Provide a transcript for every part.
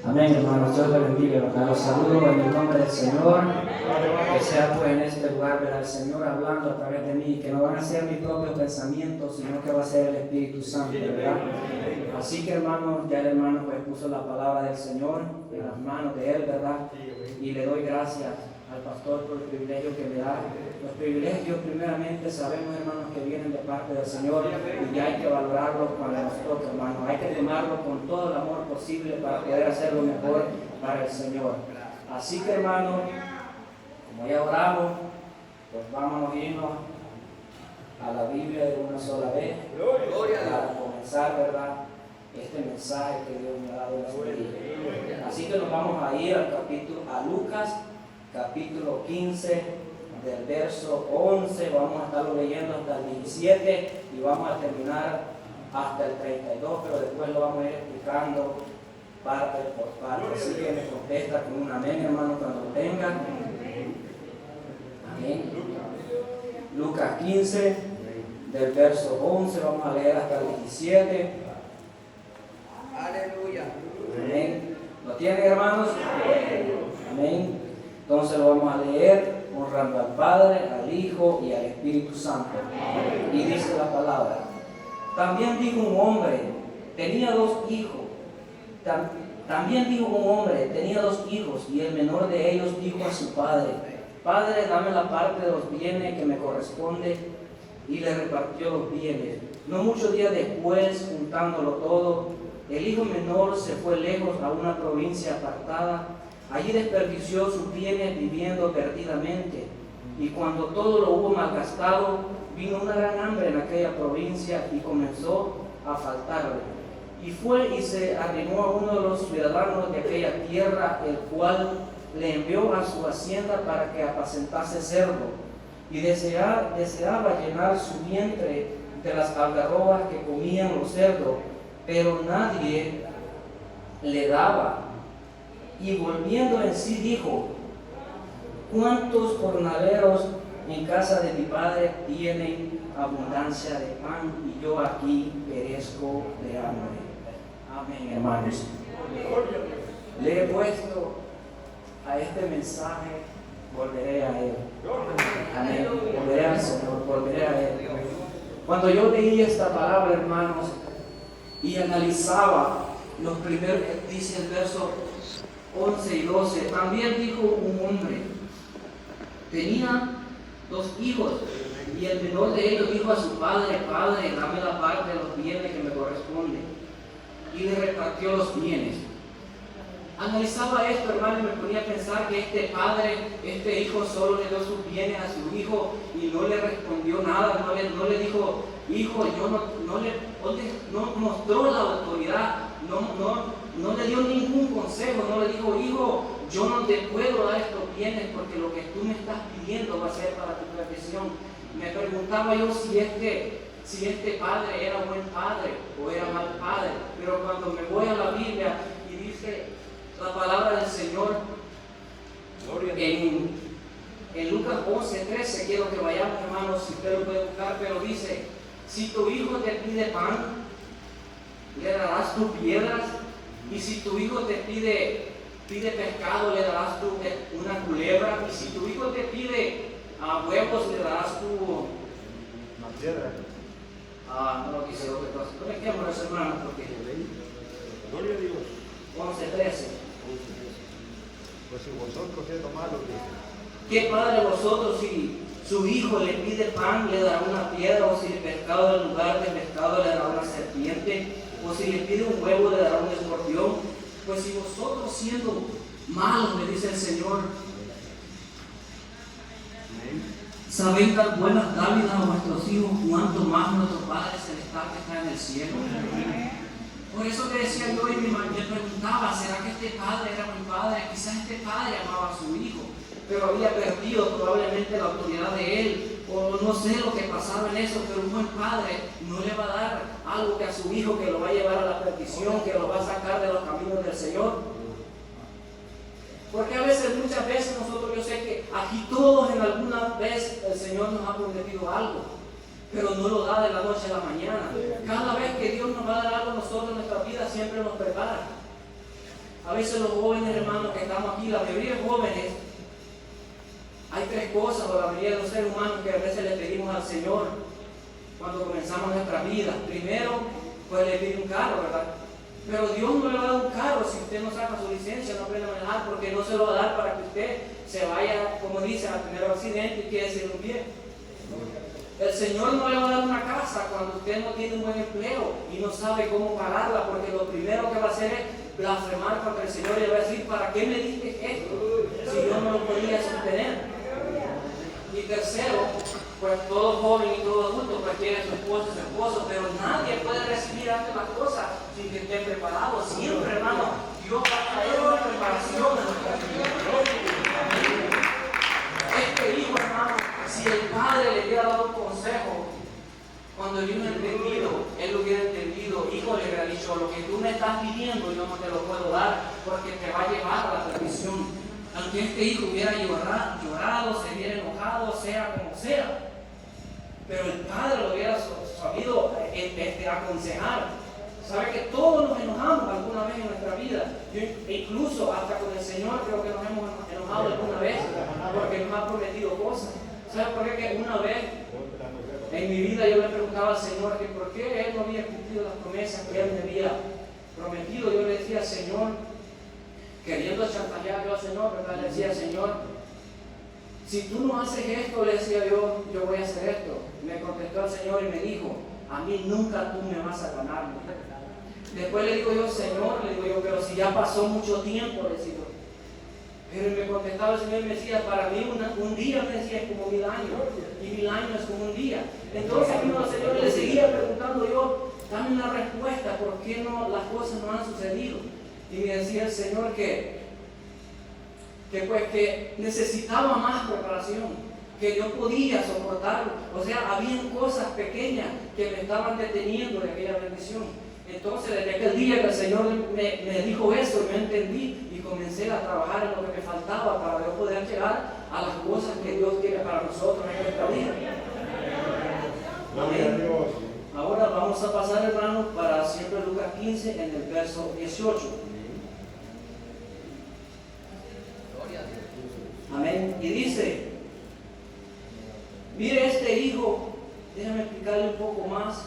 Amén, hermanos. Dios te bendiga, hermanos. Los saludo en el nombre del Señor. Que sea pues en este lugar, ¿verdad? El Señor hablando a través de mí, que no van a ser mis propios pensamientos, sino que va a ser el Espíritu Santo, ¿verdad? Así que, hermanos, ya el hermano pues puso la palabra del Señor en las manos de él, ¿verdad? Y le doy gracias al pastor por el privilegio que me da. Los privilegios primeramente sabemos, hermanos, que vienen de parte del Señor y ya hay que valorarlos cuando nos toca, hermanos. Hay que tomarlos con todo el amor posible para poder hacer lo mejor para el Señor. Así que, hermanos, como ya oramos, pues vámonos a irnos a la Biblia de una sola vez para comenzar, ¿verdad?, este mensaje que Dios me ha dado en este día. Así que nos vamos a ir a Lucas, capítulo 15, del verso 11, vamos a estarlo leyendo hasta el 17 y vamos a terminar hasta el 32, pero después lo vamos a ir explicando parte por parte. Así que me contesta con un amén, hermano, cuando lo tengan. Amén. Lucas 15, del verso 11, vamos a leer hasta el 17. Aleluya. Amén. ¿Lo tienen, hermanos? Amén. Entonces lo vamos a leer honrando al Padre, al Hijo y al Espíritu Santo. Y dice la palabra: también dijo un hombre, tenía dos hijos. También dijo un hombre, tenía dos hijos, y el menor de ellos dijo a su padre: Padre, dame la parte de los bienes que me corresponde, y le repartió los bienes. No muchos días después, juntándolo todo, el hijo menor se fue lejos a una provincia apartada. Allí desperdició sus bienes viviendo perdidamente. Y cuando todo lo hubo malgastado, vino una gran hambre en aquella provincia y comenzó a faltarle. Y fue y se arrimó a uno de los ciudadanos de aquella tierra, el cual le envió a su hacienda para que apacentase cerdo. Y deseaba llenar su vientre de las algarrobas que comían los cerdos, pero nadie le daba. Y volviendo en sí dijo: ¿cuántos jornaleros en casa de mi padre tienen abundancia de pan, y yo aquí perezco de hambre? Amén, hermanos. Le he puesto a este mensaje: volveré a Él. Amén. Volveré al Señor, volveré a Él. Cuando yo leí esta palabra, hermanos, y analizaba los primeros, dice el verso 11 y 12, también dijo un hombre, tenía dos hijos, y el menor de ellos dijo a su padre: Padre, dame la parte de los bienes que me corresponde, y le repartió los bienes. Analizaba esto, hermano, y me ponía a pensar que este padre, este hijo, solo le dio sus bienes a su hijo y no le respondió nada, no le dijo: hijo, no mostró la autoridad, no le dio ningún consejo, no le dijo: hijo, yo no te puedo dar estos bienes porque lo que tú me estás pidiendo va a ser para tu perdición. Me preguntaba yo si este padre era buen padre o era mal padre, pero cuando me voy a la Biblia y dice la palabra del Señor en Lucas 11:13, quiero que vayamos, hermanos, si usted lo puede buscar, pero dice: si tu hijo te pide pan, le darás tú piedras, y si tu hijo te pide pescado, le darás tú una culebra, y si tu hijo te pide huevos, le darás tú una piedra. No quise otra cosa. No me quemo los hermanos porque Gloria a Dios. 11:13. Pues si vosotros siendo malos, ¿qué padre vosotros, si su hijo le pide pan, le dará una piedra? O si el pescado en lugar de pescado le dará una serpiente? O si le pide un huevo, le dará un escorpión. Pues si vosotros siendo malos, le dice el Señor, sabéis dar buenas dávidas a vuestros hijos, cuanto más nuestro Padre Celestial que está en el cielo. Por eso que decía yo y me preguntaba: ¿será que este padre era mi padre? Quizás este padre amaba a su hijo, pero había perdido probablemente la autoridad de él, o no sé lo que pasaba en eso, pero un buen padre no le va a dar algo que a su hijo que lo va a llevar a la perdición, que lo va a sacar de los caminos del Señor. Porque muchas veces nosotros, yo sé que aquí todos en alguna vez el Señor nos ha prometido algo, pero no lo da de la noche a la mañana. Cada vez que Dios nos va a dar algo a nosotros en nuestra vida, siempre nos prepara. A veces los jóvenes, hermanos, que estamos aquí, la mayoría de jóvenes, hay tres cosas, o la mayoría de los seres humanos, que a veces le pedimos al Señor cuando comenzamos nuestra vida. Primero, pues le pide un carro, ¿verdad? Pero Dios no le va a dar un carro si usted no saca su licencia, no aprende a manejar, porque no se lo va a dar para que usted se vaya, como dicen, a tener un accidente y quede sin un pie. El Señor no le va a dar una casa cuando usted no tiene un buen empleo y no sabe cómo pagarla, porque lo primero que va a hacer es blasfemar contra el Señor y le va a decir: ¿para qué me diste esto si yo no lo podía sostener? Y tercero, pues todo joven y todo adulto pues quiere su esposo, pero nadie puede recibir antes las cosas sin que esté preparado. Siempre, hermano, Dios va a traer una preparación a nuestra vida. Este hijo, hermano, si el padre le hubiera dado un consejo, cuando él hubiera entendido, él lo hubiera entendido. Hijo, le hubiera dicho: lo que tú me estás pidiendo yo no te lo puedo dar, porque te va a llevar a la perdición. Aunque este hijo hubiera llorado, se hubiera enojado, sea como sea, pero el padre lo hubiera sabido aconsejar. Sabe que todos nos enojamos alguna vez en nuestra vida. Incluso hasta con el Señor creo que nos hemos enojado alguna vez porque nos ha prometido cosas. ¿Sabe por qué? Que una vez en mi vida yo le preguntaba al Señor que por qué Él no había cumplido las promesas que Él me había prometido. Yo le decía: Señor, queriendo chantajear yo al Señor, ¿verdad? Le decía: Señor, si tú no haces esto, le decía yo voy a hacer esto. Me contestó el Señor y me dijo: a mí nunca tú me vas a ganar. Después le digo yo: Señor, le digo yo, pero si ya pasó mucho tiempo, le decía. Pero me contestaba el Señor y me decía: para mí un día, me decía, es como 1000 años, y 1000 años es como un día. Entonces vino el Señor y le seguía preguntando yo: dame una respuesta, ¿por qué no las cosas no han sucedido? Y me decía el Señor que necesitaba más preparación, que yo podía soportarlo. O sea, habían cosas pequeñas que me estaban deteniendo de aquella bendición. Entonces, desde aquel día que el Señor me dijo eso, yo entendí y comencé a trabajar en lo que me faltaba para yo poder llegar a las cosas que Dios quiere para nosotros en nuestra vida. Amén. Ahora vamos a pasar, hermanos, para siempre Lucas 15 en el verso 18. Amén. Y dice: mire, este hijo, déjame explicarle un poco más.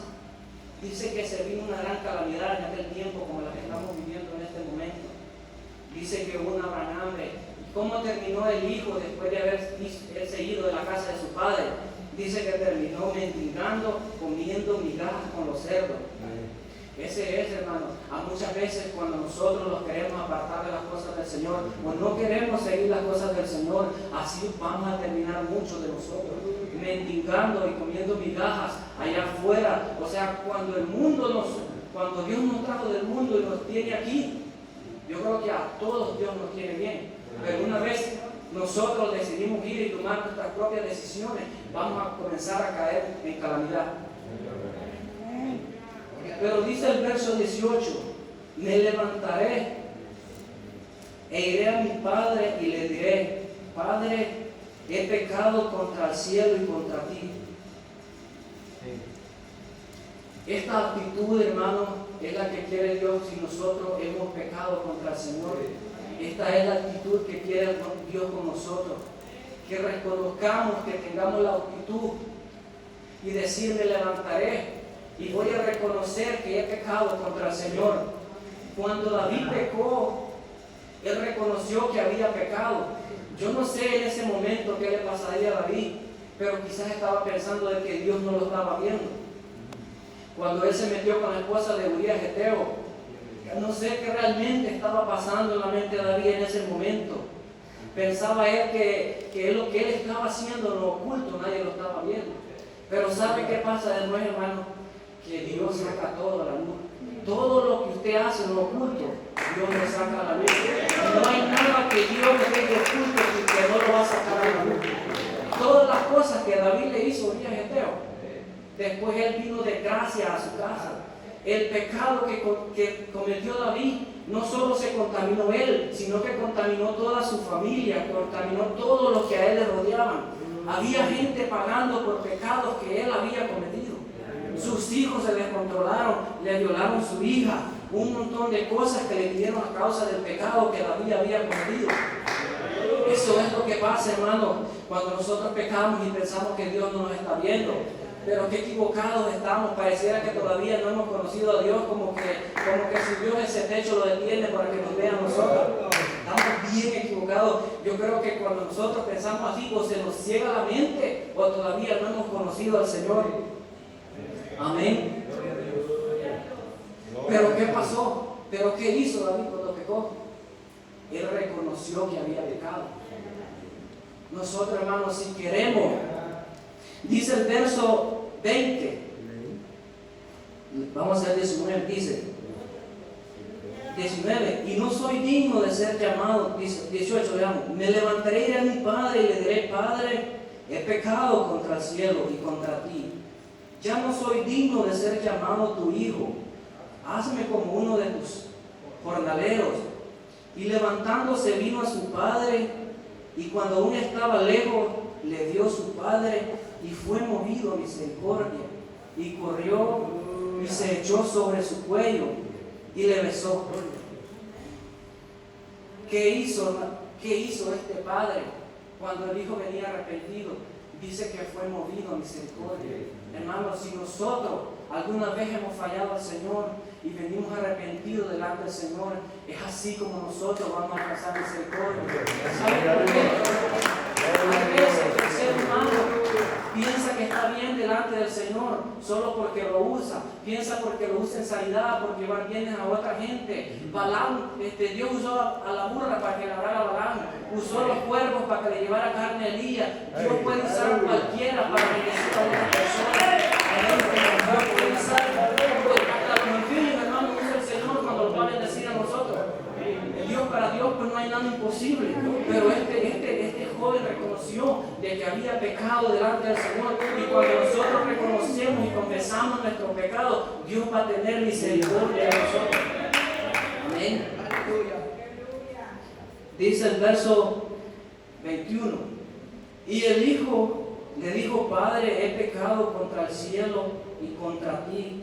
Dice que se vino una gran calamidad en aquel tiempo como la que estamos viviendo en este momento. Dice que hubo una gran hambre. ¿Cómo terminó el hijo después de haberse ido de la casa de su padre? Dice que terminó mendigando, comiendo migajas con los cerdos. Ese es, hermano, a muchas veces cuando nosotros los queremos apartar de las cosas del Señor o no queremos seguir las cosas del Señor, así vamos a terminar muchos de nosotros, mendigando y comiendo migajas allá afuera. O sea, cuando Dios nos trajo del mundo y nos tiene aquí, yo creo que a todos Dios nos tiene bien. Pero una vez nosotros decidimos ir y tomar nuestras propias decisiones, vamos a comenzar a caer en calamidad. Pero dice el verso 18: me levantaré e iré a mi padre y le diré: Padre, he pecado contra el cielo y contra ti. Esta actitud, hermano, es la que quiere Dios si nosotros hemos pecado contra el Señor. Esta es la actitud que quiere Dios con nosotros. Que reconozcamos, que tengamos la actitud y decir: me levantaré y voy a reconocer que he pecado contra el Señor. Cuando David pecó, él reconoció que había pecado. Yo no sé en ese momento qué le pasaría a David, pero quizás estaba pensando de que Dios no lo estaba viendo. Cuando él se metió con la esposa de Urías Geteo, no sé qué realmente estaba pasando en la mente de David en ese momento. Pensaba él que lo que él estaba haciendo en lo oculto nadie lo estaba viendo. Pero ¿sabe qué pasa de nuevo, hermano? Que Dios saca todo a la luz. Todo lo que usted hace en lo oculto, Dios lo saca a la luz. No hay nada que Dios le deje oculto que no lo va a sacar a la luz. Todas las cosas que David le hizo a Urías Geteo, después él vino de gracia a su casa. El pecado que cometió David, no solo se contaminó él, sino que contaminó toda su familia, contaminó todos los que a él le rodeaban. Había gente pagando por pecados que él había cometido. Sus hijos se descontrolaron, le violaron su hija, un montón de cosas que le vinieron a causa del pecado que David había cometido. Eso es lo que pasa, hermano, cuando nosotros pecamos y pensamos que Dios no nos está viendo. Pero qué equivocados estamos. Pareciera que todavía no hemos conocido a Dios, como que si Dios ese techo lo detiene para que nos vea a nosotros. Estamos bien equivocados. Yo creo que cuando nosotros pensamos así, o se nos ciega la mente, o todavía no hemos conocido al Señor. Amén. Pero ¿qué pasó? ¿Pero qué hizo David cuando pecó? Él reconoció que había pecado. Nosotros, hermanos, si queremos, dice el verso 20, vamos a 19, dice 19, y no soy digno de ser llamado, dice 18, veamos, me levantaré y iré a mi padre y le diré, Padre, he pecado contra el cielo y contra ti, ya no soy digno de ser llamado tu hijo, hazme como uno de tus jornaleros. Y levantándose vino a su padre, y cuando aún estaba lejos, le dio su padre, y fue movido a misericordia, y corrió y se echó sobre su cuello, y le besó. ¿Qué hizo este padre cuando el hijo venía arrepentido? Dice que fue movido a misericordia. Hermanos, si nosotros alguna vez hemos fallado al Señor y venimos arrepentidos delante del Señor, es así como nosotros vamos a alcanzar misericordia. ¿Sabe por qué? A veces el ser humano piensa que está bien delante del Señor solo porque lo usa, piensa porque lo usa en sanidad, porque va bien a otra gente. Balaam, Dios usó a la burra para que labrara a Balaam, usó los cuervos para que le llevara carne a Elías. Dios puede usar a cualquiera para bendecir a otra persona. Dios puede usar hasta los infiernos, hermano, usa el Señor cuando lo va a bendecir a nosotros. Para Dios pues no hay nada imposible, pero este joven reconoció de que había pecado delante del Señor, y cuando nosotros reconocemos y confesamos nuestros pecados, Dios va a tener misericordia de nosotros. Amén. Dice el verso 21, y el hijo le dijo, Padre, he pecado contra el cielo y contra ti,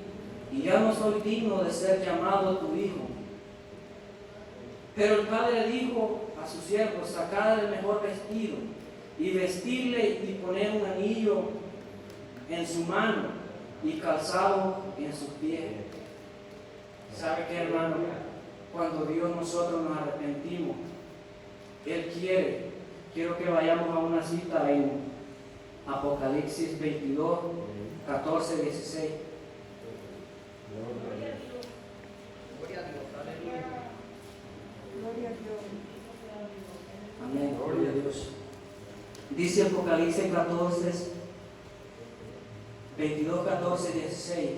y ya no soy digno de ser llamado tu hijo. Pero el padre dijo a sus siervos, sacad el mejor vestido y vestirle y poner un anillo en su mano y calzado en sus pies. ¿Sabe qué, hermano? Cuando Dios nosotros nos arrepentimos, Él quiero que vayamos a una cita en Apocalipsis 22, 14, 16. Amén, gloria a Dios. Dice Apocalipsis 14, 22, 14, 16.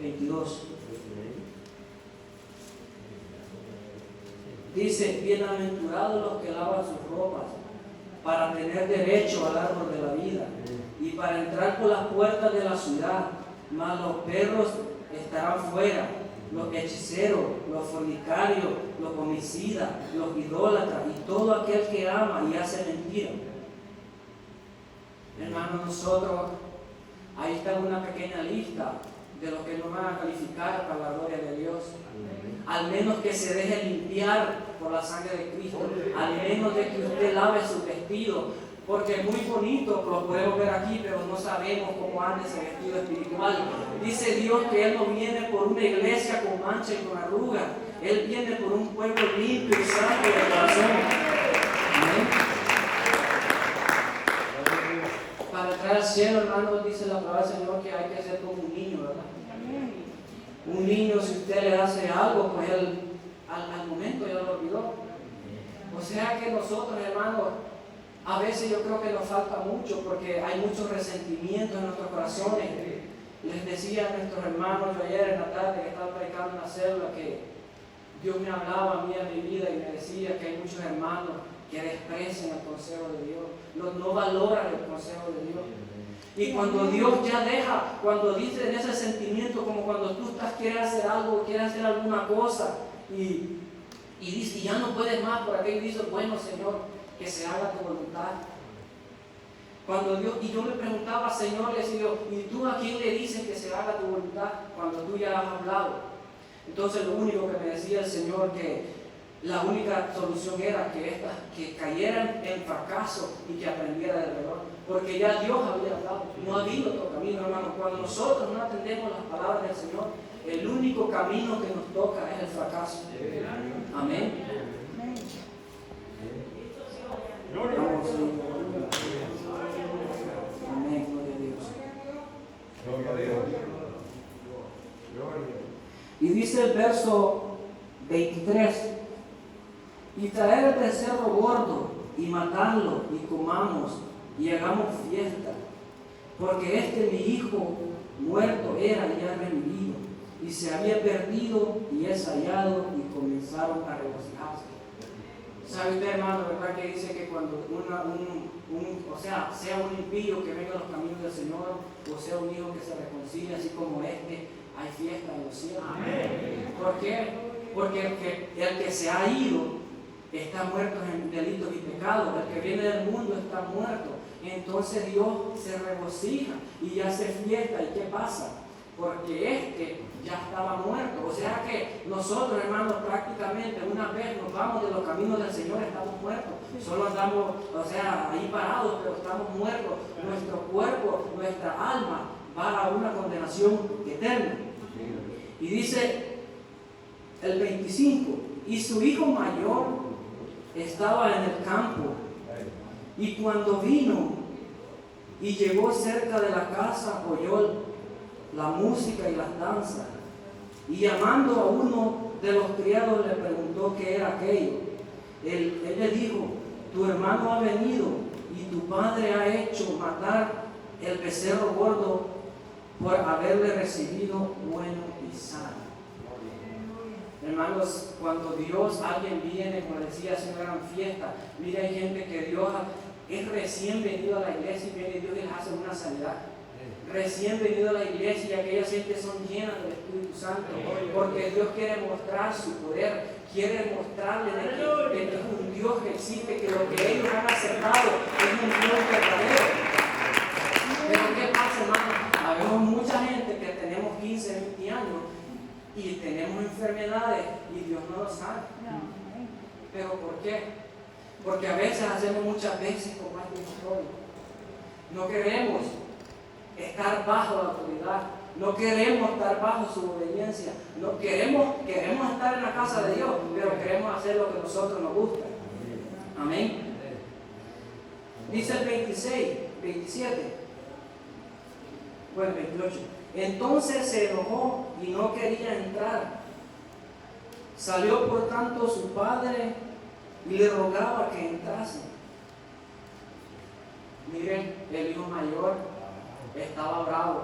22. Dice, bienaventurados los que lavan sus ropas, para tener derecho al árbol de la vida, y para entrar por las puertas de la ciudad, mas los perros estarán fuera, los hechiceros, los fornicarios, los homicidas, los idólatras y todo aquel que ama y hace mentira. Hermanos, nosotros, ahí está una pequeña lista de los que no van a calificar para la gloria de Dios. Al menos que se deje limpiar por la sangre de Cristo, al menos de que usted lave su vestido. Porque es muy bonito, lo podemos ver aquí, pero no sabemos cómo anda ese vestido espiritual. Dice Dios que Él no viene por una iglesia con mancha y con arruga. Él viene por un pueblo limpio y santo de corazón. ¿Amén? Para entrar al cielo, hermanos, dice la palabra del Señor que hay que ser como un niño, ¿verdad? Un niño, si usted le hace algo, pues él al momento ya lo olvidó. O sea que nosotros, hermanos, a veces yo creo que nos falta mucho porque hay muchos resentimientos en nuestros corazones. Les decía a nuestros hermanos yo ayer en la tarde que estaba predicando en la célula que Dios me hablaba a mí en mi vida y me decía que hay muchos hermanos que desprecian el consejo de Dios, no valoran el consejo de Dios. Y cuando Dios ya deja, cuando dice en ese sentimiento, como cuando tú quieres hacer algo, quieres hacer alguna cosa y dice, ya no puedes más, por aquello dice, bueno Señor, que se haga tu voluntad. Cuando Dios, y yo me preguntaba, Señor, le decía yo, ¿y tú a quién le dices que se haga tu voluntad cuando tú ya has hablado? Entonces lo único que me decía el Señor, que la única solución era que cayeran en fracaso y que aprendiera del error, porque ya Dios había hablado, no ha habido otro camino, hermano. Cuando nosotros no atendemos las palabras del Señor, el único camino que nos toca es el fracaso. Amén. Vamos, amén, gloria a Dios. Gloria a Dios. Y dice el verso 23, y traer el becerro gordo y matarlo y comamos y hagamos fiesta, porque este mi hijo muerto era y ha revivido, y se había perdido y es hallado, y comenzaron a regocijarse. ¿Sabe usted, hermano, verdad que dice que cuando sea un impío que venga a los caminos del Señor, o sea un hijo que se reconcilia así como este, hay fiesta en los cielos? Amén. ¿Por qué? Porque el que se ha ido está muerto en delitos y pecados, el que viene del mundo está muerto. Entonces Dios se regocija y hace fiesta. ¿Y qué pasa? Porque este ya estaba muerto. O sea que nosotros, hermanos, prácticamente una vez nos vamos de los caminos del Señor, estamos muertos. Solo andamos, ahí parados, pero estamos muertos. Nuestro cuerpo, nuestra alma va a una condenación eterna. Y dice el 25, y su hijo mayor estaba en el campo, y cuando vino y llegó cerca de la casa, oyó la música y las danzas, y llamando a uno de los criados le preguntó qué era aquello. Él le dijo, tu hermano ha venido y tu padre ha hecho matar el becerro gordo por haberle recibido bueno y sano. Hermanos, cuando alguien viene, como decía, hace una gran fiesta, mira, hay gente que Dios es recién venido a la iglesia y viene Dios y les hace una sanidad. Recién venido a la iglesia y aquellas gentes son llenas del Espíritu Santo, porque Dios quiere mostrar su poder, quiere mostrarle de que es un Dios que existe, que lo que ellos han aceptado es un Dios verdadero. Pero ¿qué pasa, hermano? Habemos mucha gente que tenemos 15, 20 años y tenemos enfermedades y Dios no lo sabe. ¿Pero por qué? Porque a veces hacemos muchas veces como este historia. No queremos estar bajo la autoridad, no queremos estar bajo su obediencia, no queremos estar en la casa de Dios, pero queremos hacer lo que a nosotros nos gusta. Amén. Dice el 26, 27, bueno, 28. Entonces se enojó y no quería entrar. Salió por tanto su padre y le rogaba que entrase. Miren, el hijo mayor estaba bravo.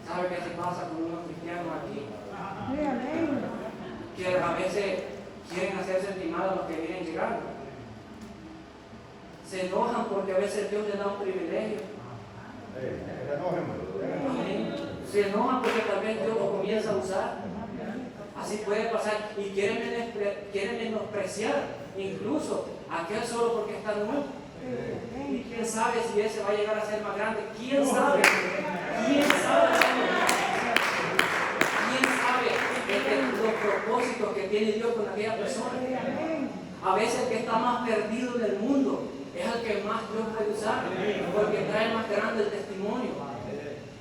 ¿Sabe qué se pasa con unos cristianos aquí? Que a veces quieren hacer sentir mal a los que vienen llegando. Se enojan porque a veces Dios les da un privilegio. Se enojan porque tal vez Dios lo comienza a usar. Así puede pasar. Y quieren menospreciar incluso a aquel solo porque está nuevo. Y quién sabe si ese va a llegar a ser más grande. ¿Quién sabe? ¿Quién sabe? ¿Quién sabe los propósitos que tiene Dios con aquella persona? A veces el que está más perdido en el mundo es el que más Dios puede usar, porque trae más grande el testimonio.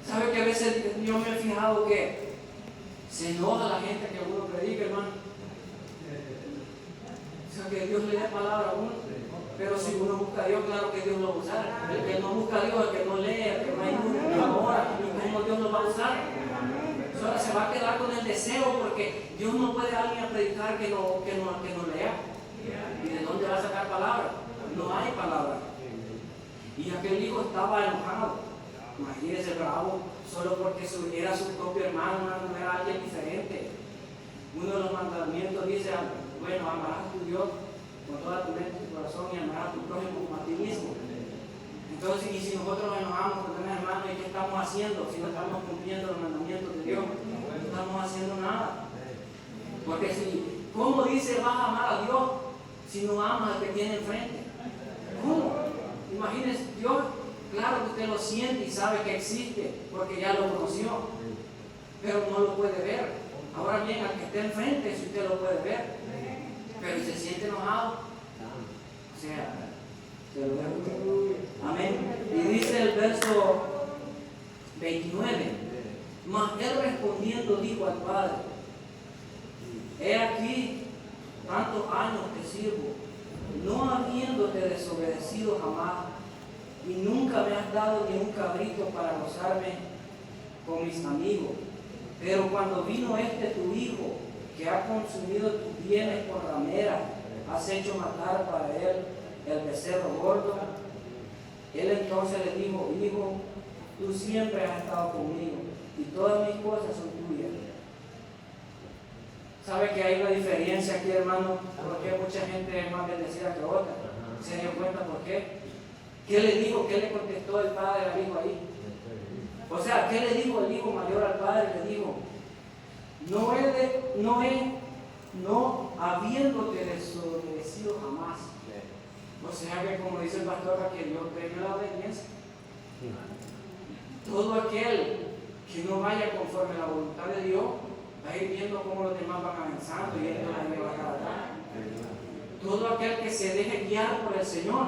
¿Sabe que a veces yo me he fijado que se enoja la gente que uno predica, hermano? O sea, que Dios le dé palabra a uno. Pero si uno busca a Dios, claro que Dios lo va a usar. El que no busca a Dios, el que no lee, el que no hay ahora, y cómo Dios lo va a usar. Ahora se va a quedar con el deseo, porque Dios no puede a alguien a predicar que no lea. ¿Y de dónde va a sacar palabra? No hay palabra. Y aquel hijo estaba enojado. Imagínese, bravo, solo porque era su propio hermano, no era alguien diferente. Uno de los mandamientos dice, bueno, amarás a tu Dios con toda tu mente y tu corazón y amarás a tu prójimo como a ti mismo. Entonces, y si nosotros nos enojamos con nuestros hermanos, ¿y qué estamos haciendo? Si no estamos cumpliendo los mandamientos de Dios, no estamos haciendo nada. Porque ¿cómo dice vas a amar a Dios si no amas al que tiene enfrente? ¿Cómo? Imagínense, Dios, claro que usted lo siente y sabe que existe, porque ya lo conoció, pero no lo puede ver. Ahora bien, al que esté enfrente, si usted lo puede ver, pero si se siente enojado, o sea, se lo dejo. Amén. Y dice el verso 29, mas él respondiendo dijo al Padre: he aquí, tantos años te sirvo, no habiéndote desobedecido jamás, y nunca me has dado ni un cabrito para gozarme con mis amigos. Pero cuando vino tu hijo, que ha consumido tus bienes con ramera, has hecho matar para él el becerro gordo. Él entonces le dijo: hijo, tú siempre has estado conmigo, y todas mis cosas son tuyas. ¿Sabe que hay una diferencia aquí, hermano? Porque mucha gente es más bendecida que otra. ¿Se dio cuenta por qué? ¿Qué le dijo? ¿Qué le contestó el padre al hijo ahí? O sea, ¿qué le dijo el hijo mayor al padre? Le dijo: no habiéndote desobedecido jamás. O sea que, como dice el pastor, que Dios premia la obediencia. Todo aquel que no vaya conforme a la voluntad de Dios va a ir viendo cómo los demás van avanzando y él no va a quedar atrás. Todo aquel que se deje guiar por el Señor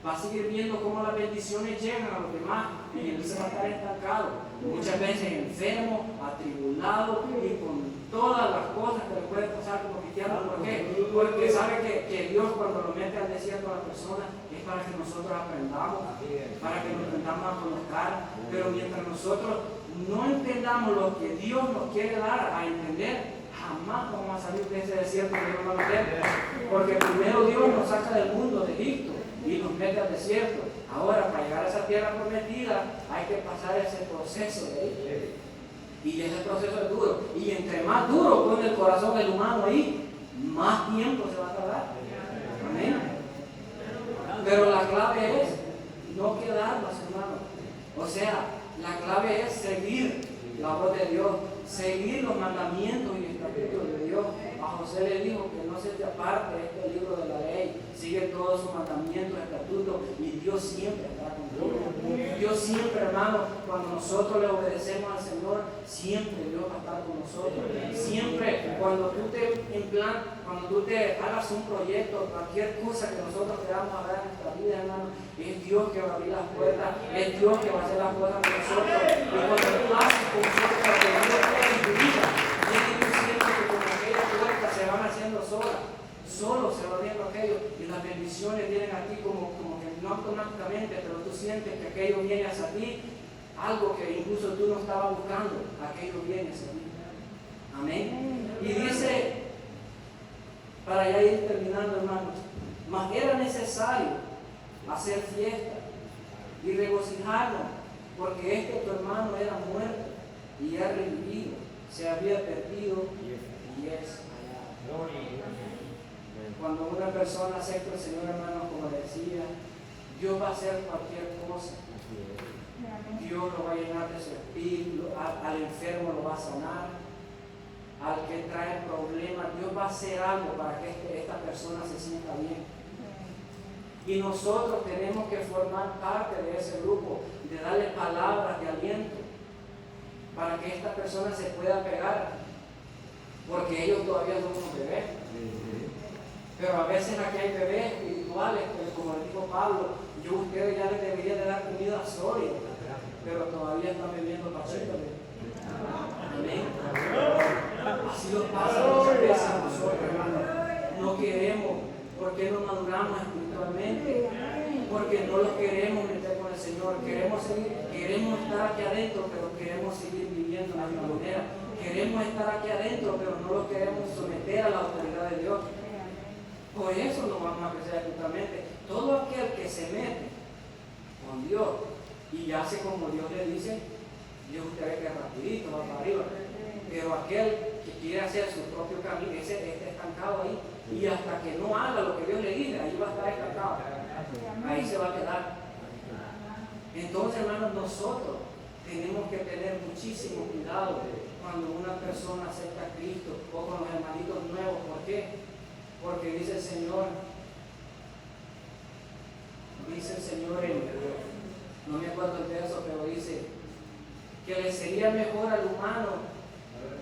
va a seguir viendo cómo las bendiciones llegan a los demás y él se va a estar estancado, muchas veces enfermo, atribulado y con todas las cosas que le pueden pasar como cristiano. ¿Por qué? Porque sabe que Dios, cuando lo mete al desierto a la persona, es para que nosotros aprendamos, para que nos aprendamos a conocer. Pero mientras nosotros no entendamos lo que Dios nos quiere dar a entender, jamás vamos a salir de ese desierto que Dios nos va a meter. Porque primero Dios nos saca del mundo de Egipto y nos mete al desierto. Ahora, para llegar a esa tierra prometida, hay que pasar ese proceso de ahí. Y ese proceso es duro. Y entre más duro pone el corazón del humano ahí, más tiempo se va a tardar. Amén. Pero la clave es no quedarnos, hermano. O sea, la clave es seguir la voz de Dios, seguir los mandamientos y estatutos de Dios. A José le dijo que no se te aparte este libro de la ley, sigue todos sus mandamientos, estatutos, y Dios siempre está contigo. Dios siempre, hermano, cuando nosotros le obedecemos al Señor, siempre Dios va a estar con nosotros. Siempre, cuando tú te hagas un proyecto, cualquier cosa que nosotros queramos hacer en nuestra vida, hermano, es Dios que va a abrir las puertas, es Dios que va a hacer las cosas con nosotros. Y cuando tú haces con nosotros lo que Dios quiere en tu vida, tú sientes que como aquellas puertas se van haciendo solas, solo se va abriendo aquello, y las bendiciones vienen a ti como que no automáticamente, pero tú sientes que aquello viene hacia ti, algo que incluso tú no estabas buscando, aquello viene hacia ti. Amén. Y dice, para ya ir terminando, hermanos, mas era necesario hacer fiesta y regocijarnos, porque tu hermano era muerto y ha revivido, se había perdido y es hallado. Cuando una persona acepta al Señor, hermano, como decía, Dios va a hacer cualquier cosa. Dios lo va a llenar de su espíritu, al enfermo lo va a sanar, al que trae problemas, Dios va a hacer algo para que esta persona se sienta bien. Y nosotros tenemos que formar parte de ese grupo, de darle palabras de aliento, para que esta persona se pueda pegar, porque ellos todavía son unos bebés. Pero a veces aquí hay bebés espirituales, como le dijo Pablo, yo a ustedes ya les debería de dar comida sólida, pero todavía están bebiendo pachitos. Amén. Así nos pasa muchas veces a nosotros, hermanos. No queremos, porque no maduramos espiritualmente, porque no los queremos meter con el Señor. Queremos estar aquí adentro, pero queremos seguir viviendo de la misma manera. Queremos estar aquí adentro, pero no los queremos someter a la autoridad de Dios. Por eso no vamos a crecer espiritualmente. Todo aquel que se mete con Dios y hace como Dios le dice, Dios usted ve que rapidito va para arriba. Pero aquel que quiere hacer su propio camino, ese está estancado ahí. Y hasta que no haga lo que Dios le dice, ahí va a estar estancado. Ahí se va a quedar. Entonces, hermanos, nosotros tenemos que tener muchísimo cuidado cuando una persona acepta a Cristo o con los hermanitos nuevos. ¿Por qué? Porque dice el Señor, dice el Señor no me acuerdo el verso, pero dice que le sería mejor al humano,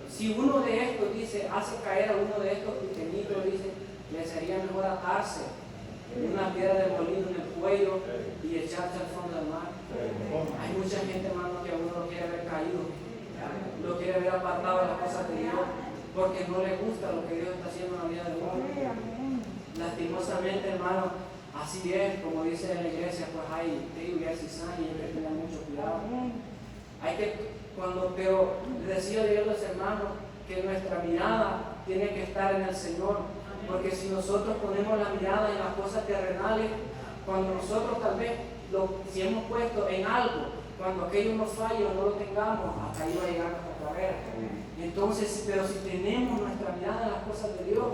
si uno de estos, dice, hace caer a uno de estos pequeñitos, dice, le sería mejor atarse una piedra de molino en el cuello y echarse al fondo del mar. Hay mucha gente, hermano, que a uno lo quiere ver caído, lo quiere ver apartado de las cosas de Dios, porque no le gusta lo que Dios está haciendo en la vida del hombre. Lastimosamente, hermano, así es, como dice en la iglesia, pues hay trigo y hay cizaña y hay que tener mucho cuidado. Hay que, pero decía Dios a los hermanos que nuestra mirada tiene que estar en el Señor, porque si nosotros ponemos la mirada en las cosas terrenales, cuando nosotros tal vez si hemos puesto en algo, cuando aquello nos falle o no lo tengamos, hasta ahí va a llegar nuestra carrera. Entonces, pero si tenemos nuestra mirada en las cosas de Dios,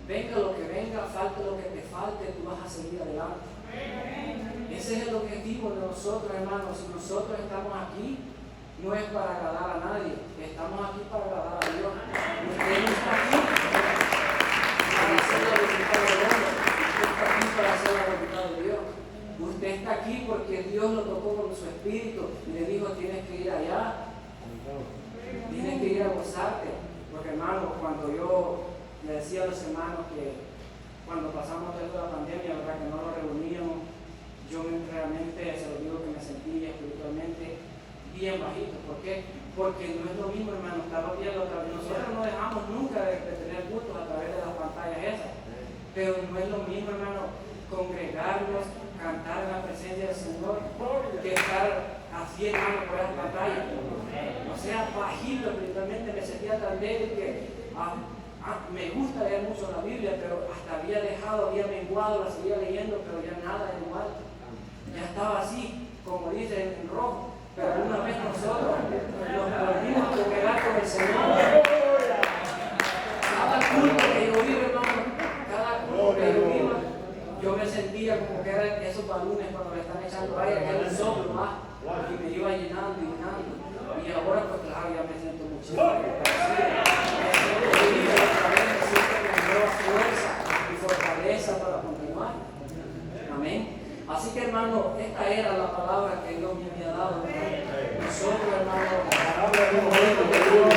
venga lo que venga, falte lo que te falte, tú vas a seguir adelante. Ese es el objetivo de nosotros, hermanos. Si nosotros estamos aquí, no es para agradar a nadie, estamos aquí para agradar a Dios. Usted no está aquí para hacer la voluntad de Dios, usted está aquí para hacer la voluntad de Dios. Usted está aquí porque Dios lo tocó con su espíritu y le dijo, tienes que ir allá, tienes que ir a gozarte. Porque, hermano, cuando yo le decía a los hermanos que cuando pasamos toda la pandemia, ¿verdad?, que no nos reuníamos, yo realmente, se lo digo, que me sentía espiritualmente bien bajito. ¿Por qué? Porque no es lo mismo, hermano, estaba viendo otra vez. Nosotros no dejamos nunca de tener cultos a través de las pantallas esas, pero no es lo mismo, hermano, congregarnos, cantar en la presencia del Señor, que estar así, hermano, por esas pantallas. O sea, bajito espiritualmente, me sentía tan débil que me gusta leer mucho la Biblia, pero hasta había menguado, la seguía leyendo, pero ya nada es igual. Ya estaba así, como dice en rojo, pero una vez nosotros nos volvimos a congregar con el Señor. Cada culto que yo iba, hermano, cada culto que yo iba, yo me sentía como que eran esos balones cuando le están echando aire, que era un soplo más, y me iba llenando y llenando. Y ahora, pues claro, ya me siento muchísimo agradecido. Me siento con nueva fuerza y fortaleza para continuar. Amén. Así que, hermano, esta era la palabra que Dios me había dado. Nosotros, hermano, como hijos de Dios,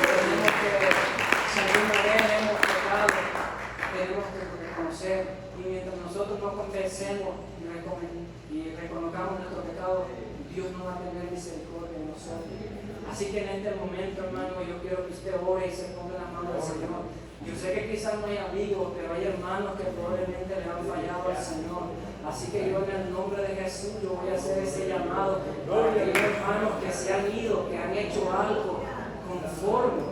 tenemos que, si alguna vez hemos pecado, tenemos que reconocer. Y mientras nosotros no confesemos y reconozcamos nuestro pecado, Dios no va a tener misericordia de nosotros. Así que en este momento, hermano, yo quiero que usted ore y se ponga en las manos del Señor. Yo sé que quizás no hay amigos, pero hay hermanos que probablemente le han fallado al Señor. Así que yo, en el nombre de Jesús, yo voy a hacer ese llamado para aquellos hermanos que se han ido, que han hecho algo conforme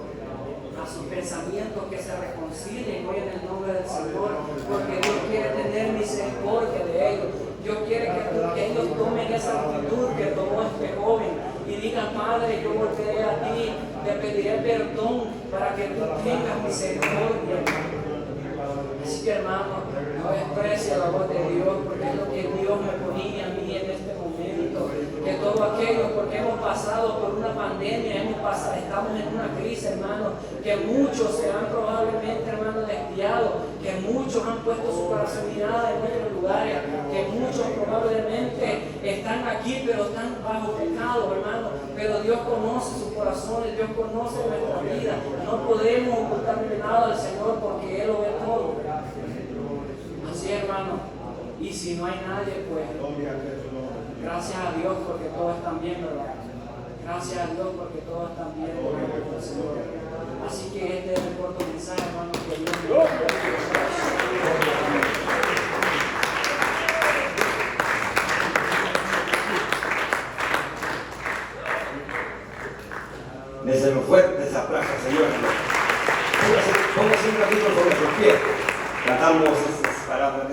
a sus pensamientos, que se reconcilien hoy en el nombre del Señor, porque Dios quiere tener misericordia de ellos. Dios quiere que ellos tomen esa actitud que tomó este joven y digan, Padre, yo volveré a ti, te pediré perdón para que tú tengas misericordia. Así que, hermano, no desprecie la voz de Dios, porque es lo que Dios me ponía a mí en este momento. Que todo aquello, porque hemos pasado por una pandemia, estamos en una crisis, hermano, que muchos serán probablemente, hermano, desviados, que muchos han puesto su mirada en otros lugares, que muchos probablemente están aquí, pero están bajo pecado, hermano. Pero Dios conoce sus corazones, Dios conoce nuestra vida. No podemos ocultarle nada al Señor porque Él lo ve todo. Así, hermano. Y si no hay nadie, pues gracias a Dios porque todos están bien, ¿verdad? Gracias a Dios porque todos están bien, ¿verdad, Señor? Así que este es el corto mensaje, hermano, que Dios me da. Déselo fuerte esa plaza, Señor. Póngase un ratito sobre sus pies. Tratamos esas palabras de